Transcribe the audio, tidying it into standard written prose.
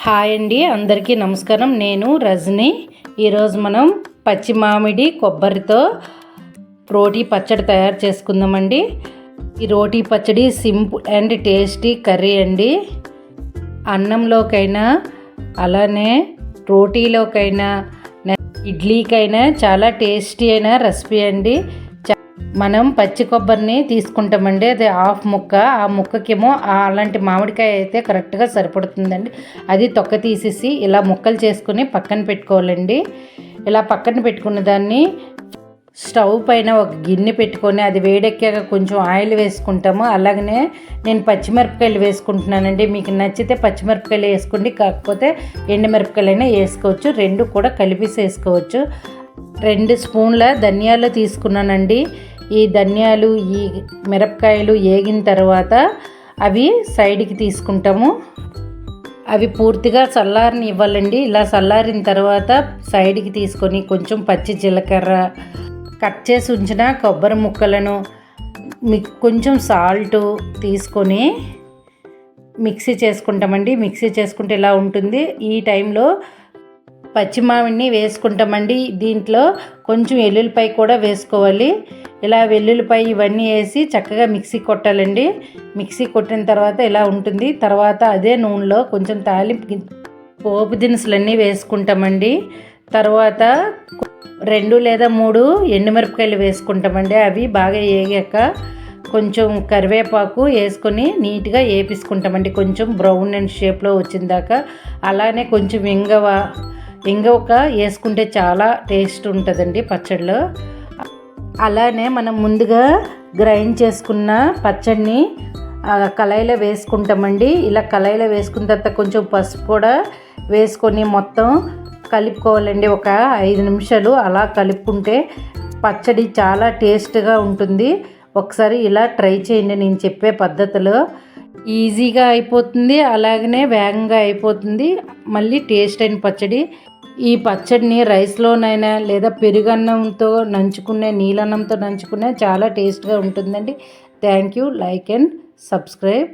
Hi అండి, అందరికీ నమస్కారం. నేను రజని. ఈరోజు మనం పచ్చి మామిడి కొబ్బరితో రోటీ పచ్చడి తయారు చేసుకుందామండి. ఈ రోటీ పచ్చడి సింపుల్ అండ్ టేస్టీ కర్రీ అండి. అన్నంలోకైనా అలానే రోటీలోకైనా ఇడ్లీకైనా చాలా టేస్టీ అయిన రెసిపీ అండి. మనం పచ్చి కొబ్బరిని తీసుకుంటామండి. అది హాఫ్ ముక్క, ఆ ముక్కకేమో అలాంటి మామిడికాయ అయితే కరెక్ట్గా సరిపడుతుందండి. అది తొక్క తీసేసి ఇలా ముక్కలు చేసుకుని పక్కన పెట్టుకోవాలండి. ఇలా పక్కన పెట్టుకున్న దాన్ని స్టవ్ పైన ఒక గిన్నె పెట్టుకొని అది వేడెక్కాక కొంచెం ఆయిల్ వేసుకుంటాము. అలాగనే నేను పచ్చిమిరపకాయలు వేసుకుంటున్నానండి. మీకు నచ్చితే పచ్చిమిరపకాయలు వేసుకోండి, కాకపోతే ఎండుమిరపకాయలైనా వేసుకోవచ్చు. రెండు కూడా కలిపేసి వేసుకోవచ్చు. 2 స్పూన్ల ధనియాలు తీసుకున్నానండి. ఈ ధనియాలు ఈ మిరపకాయలు వేగిన తర్వాత అవి సైడ్కి తీసుకుంటాము. అవి పూర్తిగా చల్లారని ఇవ్వాలండి. ఇలా చల్లారిన తర్వాత సైడ్కి తీసుకొని కొంచెం పచ్చి జీలకర్ర, కట్ చేసి ఉంచిన కొబ్బరి ముక్కలను కొంచెం సాల్ట్ తీసుకొని మిక్సీ చేసుకుంటామండి. మిక్సీ చేసుకుంటే ఇలా ఉంటుంది. ఈ టైంలో పచ్చి మామిడిని వేసుకుంటామండి. దీంట్లో కొంచెం వెల్లుల్లిపాయ కూడా వేసుకోవాలి. ఇలా వెల్లుల్లిపాయ ఇవన్నీ వేసి చక్కగా మిక్సీ కొట్టాలండి. మిక్సీ కొట్టిన తర్వాత ఇలా ఉంటుంది. తర్వాత అదే నూనెలో కొంచెం తాలింపు పోపు దినుసులన్నీ వేసుకుంటామండి. తర్వాత 2 లేదా 3 ఎండుమిరపకాయలు వేసుకుంటామండి. అవి బాగా వేగాక కొంచెం కరివేపాకు వేసుకొని నీట్గా వేపించుకుంటామండి. కొంచెం బ్రౌన్ అండ్ షేప్లో వచ్చిన దాకా. అలానే కొంచెం ఇంగవ వేసుకుంటే చాలా టేస్ట్ ఉంటుందండి పచ్చడిలో. అలానే మనం ముందుగా గ్రైండ్ చేసుకున్న పచ్చడిని కళాయిలో వేసుకుంటామండి. ఇలా కళాయిలో వేసుకున్న తర్వాత కొంచెం పసుపు కూడా వేసుకొని మొత్తం కలుపుకోవాలండి. ఒక 5 నిమిషాలు అలా కలుపుకుంటే పచ్చడి చాలా టేస్ట్గా ఉంటుంది. ఒకసారి ఇలా ట్రై చేయండి. నేను చెప్పే పద్ధతిలో ఈజీగా అయిపోతుంది, అలాగనే వేగంగా అయిపోతుంది, మళ్ళీ టేస్ట్ అయిన పచ్చడి. ఈ పచ్చడిని రైస్లోనైనా లేదా పెరుగన్నంతో నంచుకునే, నీలన్నంతో నంచుకునే చాలా టేస్ట్గా ఉంటుందండి. Thank you. Like and subscribe.